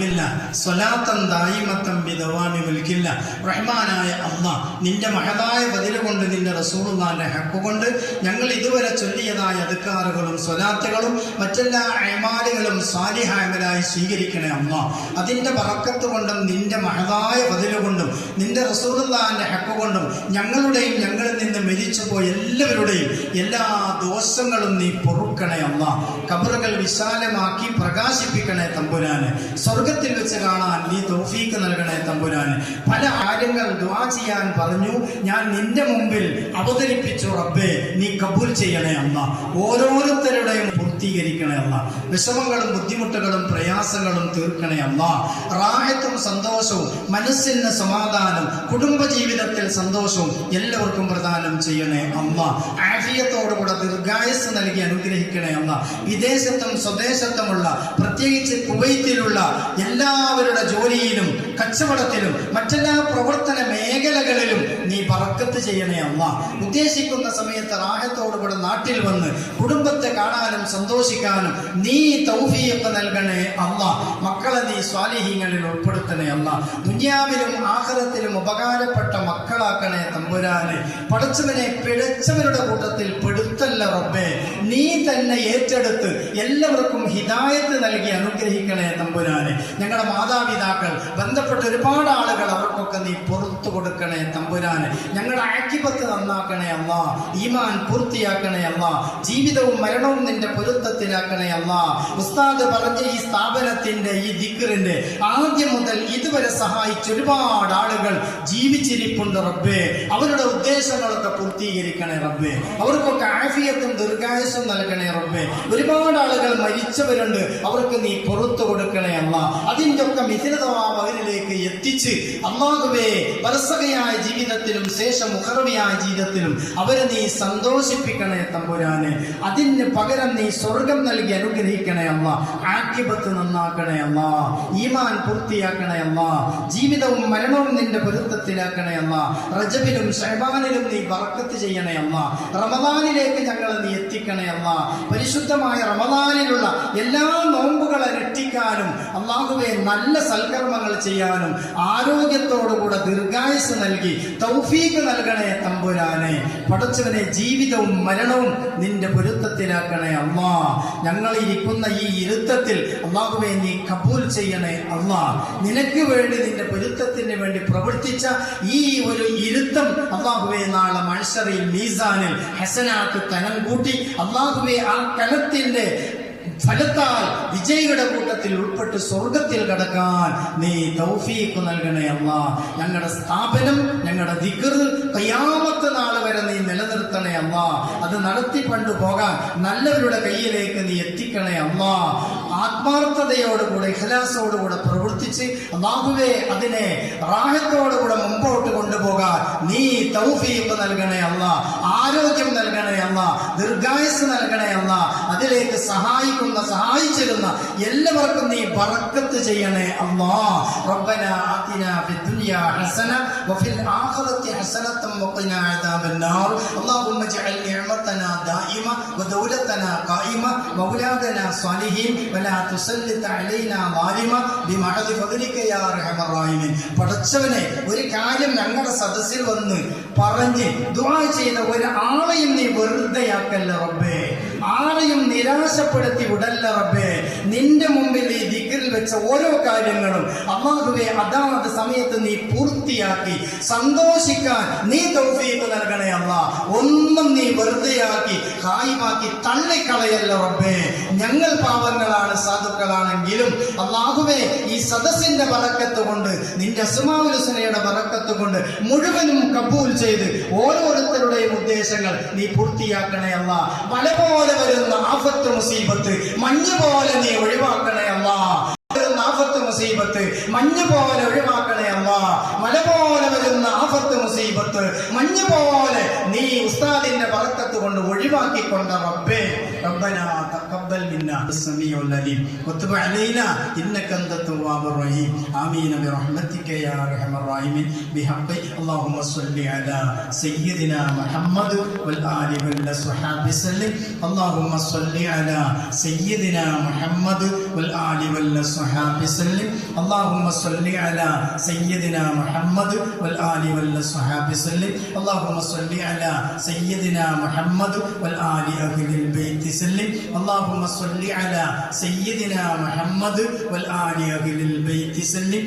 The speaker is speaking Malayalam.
നൽകില്ല. സ്വലാത്തൻ ദായിമത്തൻ ബിദവാമി മുൽക്കില്ല. റഹ്മാനായ അല്ലാഹ്, നിന്റെ മഹതായ ബദൽ കൊണ്ട്, നിന്റെ റസൂലുള്ളാഹിന്റെ ഹഖ് കൊണ്ട് ഞങ്ങൾ ഇതുവരെ ചൊല്ലിയതായ അദ്കാറുകളും സ്വലാത്തുകളും മറ്റെല്ലാ അമാലുകളും സാലിഹ അമലായി സ്വീകരിക്കണേ അല്ലാഹ്. അതിന്റെ ബറക്കത്ത് കൊണ്ടും നിന്റെ മഹതായ ബദൽ കൊണ്ടും നിന്റെ റസൂലുള്ളാഹിന്റെ ഹഖ് കൊണ്ടും ഞങ്ങളുടെയും ഞങ്ങളിൽ നിന്ന് മരിച്ചുപോയ എല്ലാവരുടെയും എല്ലാ ദോഷങ്ങളും നീ പൊറുക്കണേ അല്ലാഹ്. ഖബറുകൾ വിശാലമാക്കി പ്രകാശിപ്പിക്കണേ തമ്പുരാന്. സ്വർഗത്തിൽ വെച്ച് കാണാൻ നീ തൗഫീഖ് നൽകണേ തമ്പുരാന്. പല കാര്യങ്ങൾ ദുആ ചെയ്യാൻ പറഞ്ഞു, ഞാൻ നിന്റെ മുമ്പിൽ അവതരിപ്പിച്ചു റബ്ബേ, നീ കബൂൽ ചെയ്യണേ അല്ലാഹ്. ഓരോരുത്തരുടെയും പൂർത്തീകരിക്കണേ അല്ലാഹ്. വിഷമങ്ങളും ബുദ്ധിമുട്ടുകളും പ്രയാസങ്ങളും തീർക്കണേ അല്ലാഹ്. റാഹത്തും സന്തോഷവും മനസ്സിന് സമാധാനം കുടുംബജീവിതത്തിൽ സന്തോഷവും എല്ലാവർക്കും പ്രദാനം ചെയ്യണേ അല്ലാഹ്. ആഫിയത്തോടുകൂടെ ദീർഘായുസ്സ് നൽകി അനുഗ്രഹിക്കണേ അല്ലാഹ്. വിദേശത്തും സ്വദേശത്തുമുള്ള പ്രത്യേകിച്ച് കുവൈത്തിലുള്ള എല്ലാവരുടെ ജോലിയിലും കച്ചവടത്തിലും മറ്റെല്ലാ പ്രവർത്തന മേഖലകളിലും നീ ബറക്കത്ത് ചെയ്യണേ അല്ലാഹ്. ഉദ്ദേശിക്കുന്ന സമയത്ത് റാഹത്തോടുകൂടെ നാട്ടിൽ വന്ന് കുടുംബത്തെ കാണാനും സന്തോഷിക്കാനും നീ തൗഫീഖ് നൽകണേ അല്ലാഹ്. മക്കളെ നീ സ്വാലിഹീങ്ങളിൽ ഉൾപ്പെടുത്തണേ അല്ലാഹ്. ദുനിയാവിലും ആഖിറത്തിലും ഉപകാരപ്പെട്ട മക്കളാക്കണേ തമ്പുരാനെ. പടച്ചവനെ, പിഴച്ചവരുടെ കൂട്ടത്തിൽ പെടുത്തല്ല റബ്ബേ. നീ തന്നെ ഏറ്റെടുത്ത് എല്ലാവർക്കും ഹിദായത്ത് നൽകി അനുഗ്രഹിക്കണേ തമ്പുരാനെ. ഞങ്ങളുടെ മാതാപിതാക്കൾ, ബന്ധപ്പെട്ട ഒരുപാട് ആളുകൾ, അവർക്കൊക്കെ നീ പുറത്തു കൊടുക്കണേ തമ്പുരാനെ. ഞങ്ങളുടെ ആഖിബത്ത് നന്നാക്കണേ അല്ലാഹ്. ഈമാൻ പൂർത്തിയാക്കണേ അല്ലാഹ്. ജീവിതവും മരണവും നിന്റെ പൊരുത്തത്തിലാക്കണേ അല്ലാഹ്. ഉസ്താദ് പറഞ്ഞ ഈ സ്ഥാപനത്തിന്റെ ഈ ദിക്റിന്റെ ആദ്യം മുതൽ ഇതുവരെ സഹായിച്ച ഒരുപാട് ആളുകൾ ജീവിച്ചിരിപ്പുണ്ട് റബ്ബേ. അവരുടെ ഉദ്ദേശങ്ങളൊക്കെ പൂർത്തീകരിക്കണേ റബ്ബേ. അവർക്കൊക്കെ ആഫിയത്തും ദീർഘായുസ്സും നൽകണേ റബ്ബേ. ഒരുപാട് ആളുകൾ മരിച്ചവരുണ്ട്, അവർക്ക് നീ പുറത്തു കൊടുക്കണേ അല്ലാഹ്. അതിന്റെ ഒക്കെ മിഥിലതവാവകരിലേക്ക് എത്തിച്ച് അല്ലാഹുവേ, വരസകയായ ജീവിതത്തിലും ശേഷം മുഖറവിയായ ജീവിതത്തിലും അവരെ നീ സന്തോഷിപ്പിക്കണേ തമ്പുരാനെ. അതിന് പകരം നീ സ്വർഗം നൽകി അനുഗ്രഹിക്കണേ അല്ലാഹ്. ആഖിബത്ത് നന്നാക്കണേ അല്ലാഹ്. ഈമാൻ പൂർത്തിയാക്കണേ അല്ലാഹ്. ജീവിതവും മരണവും നിന്റെ പൊരുത്തത്തിലാക്കണേ അല്ലാഹ്. റജബിലും ശഅബാനിലും നീ ബറക്കത്ത് ചെയ്യണേ അല്ലാഹ്. റമദാനിലേക്ക് ഞങ്ങളെ നീ എത്തിക്കണേ അല്ലാഹ്. പരിശുദ്ധമായ റമദാനിലുള്ള എല്ലാ നോമ്പുകളെ രക്ഷിക്കാനും അല്ലാഹുവേ നല്ല സൽക്കർമ്മങ്ങൾ ചെയ്യാനും ആരോഗ്യത്തോടുകൂടെ ദീർഘായുസ് നൽകി തൗഫീഖ് നൽകണേ തമ്പുരാനെ. പടച്ചവനെ, ജീവിതവും മരണവും നിന്റെ പൊരുത്തത്തിലാക്കണേ അല്ലാഹ്. ഞങ്ങൾ ഇരിക്കുന്ന ഈ ഇരുത്തത്തിൽ അല്ലാഹുവേ നീ കബൂൽ ചെയ്യണേ അല്ലാഹ്. നിനക്ക് വേണ്ടി നിന്റെ പൊരുത്തത്തിന് വേണ്ടി പ്രവർത്തിച്ച ഈ ഒരു ഇരുത്തം അല്ലാഹുവേ നാളെ മഹ്ശറിൽ മീസാനിൽ ഹസനാത്ത് കനം കൂട്ടി അല്ലാഹുവേ ആ കനത്തിന്റെ ഫലത്താൽ വിജയിയുടെ കൂട്ടത്തിൽ ഉൾപ്പെട്ട് സ്വർഗത്തിൽ കടക്കാൻ നീ തൗഫീഖ് നൽകണേ അല്ലാഹ്. ഞങ്ങളുടെ സ്ഥാപനം, ഞങ്ങളുടെ ദിക്ർ ഖിയാമത്ത് നാൾ വരെ നീ നിലനിർത്തണേ അല്ലാഹ്. അത് നടത്തിക്കൊണ്ടു പോകാൻ നല്ലവരുടെ കയ്യിലേക്ക് നീ എത്തിക്കണേ അല്ലാഹ്. ആത്മാർത്ഥതയോടുകൂടെ ഇഖ്ലാസോടുകൂടെ പ്രവർത്തിച്ച് അല്ലാഹുവേ അതിനെ റാഹത്തോടുകൂടെ മുമ്പോട്ട് കൊണ്ടുപോകാൻ നീ തൗഫീഖ് നൽകണേ അല്ലാഹ്. ആരോഗ്യം നൽകണേ അല്ലാഹ്. ദീർഘായുസ് നൽകണേ അല്ലാഹ്. അതിലേക്ക് സഹായിച്ചിരുന്ന എല്ലാവർക്കും നീ ബറക്കത്ത് ചെയ്യണേ അല്ലാഹ്. റബ്ബന ആതിനാ ഫിദ്ദുനിയാ ഹസന വഫിൽ ആഖിറതി ഹസനതൻ വഖിനാ അദാബന്നാർ. അല്ലാഹുമ്മ ജഅൽ നിഅമതനാ ദായിമ വദൗലതനാ ഖായിമ വൗലാദനാ സ്വാലിഹീൻ വലാ തുസല്ലിത് അലൈനാ ളാലിമ ബിമഹദി ഫദ്ലിക യാ അർഹമർ റഹീമീൻ. പടച്ചവനെ, ഒരു കാര്യം ഞങ്ങളുടെ സദസ്സിൽ വന്ന് പറഞ്ഞ് ദുആ ചെയ്ത ഒരാളെയും നീ വെറുതെയാക്കല്ല റബ്ബേ. ആരെയും നിരാശപ്പെടുത്തി വിടല്ല റബ്ബേ. നിന്റെ മുമ്പിൽ ഈ ദിക്റിൽ വെച്ച ഓരോ കാര്യങ്ങളും അല്ലാഹുവേ അതാത് സമയത്ത് നീ പൂർത്തിയാക്കി സന്തോഷിക്കാൻ നീ തൗഫീഖ് നൽകണേ അല്ലാഹ്. ഒന്നും നീ വെറുതെയാക്കി ഹായിമാക്കി തള്ളിക്കളയല്ല റബ്ബേ. ഞങ്ങൾ പാവങ്ങളാണ്, സാധുക്കളാണെങ്കിലും അല്ലാഹുവേ ഈ സദസ്സിന്റെ ബറക്കത്ത് കൊണ്ട്, നിന്റെ അസ്മാഉൽ ഹുസ്നയുടെ ബറക്കത്ത് കൊണ്ട് മുഴുവനും കബൂൽ ചെയ്ത് ഓരോരുത്തരുടെയും ഉദ്ദേശങ്ങൾ നീ പൂർത്തിയാക്കണേ അല്ലാഹ്. പലപോലെ വരുന്ന ആഫത്ത് മുസീബത്ത് മഞ്ഞ് പോലെ നീ ഒഴിവാക്കണേ അല്ലാഹ്. ആഫത്ത് മുസീബത്ത് മഞ്ഞ് പോലെ ഒഴിവാക്കണേ അല്ലാഹ്. മല പോലെ വരുന്ന ആഫത്ത് മുസീബത്ത് മഞ്ഞ് പോലെ നീ ഉസ്താദിന്റെ ബറക്കത്ത് കൊണ്ട് ഒഴിവാക്കിക്കൊണ്ട റബ്ബേ. ربنا تقبل منا السميع العليم وتب علينا انك انت التواب الرحيم امين برحمتك يا ارحم الراحمين بحق اللهم صل على سيدنا محمد والآل والصحابه وسلم. اللهم صل على سيدنا محمد والآل والصحابه وسلم. സല്ലം اللهم صل على سيدنا محمد والآل والصحاب سلم اللهم صل على سيدنا محمد والآل أهل البيت سلم اللهم صل على سيدنا محمد والآل أهل البيت سلم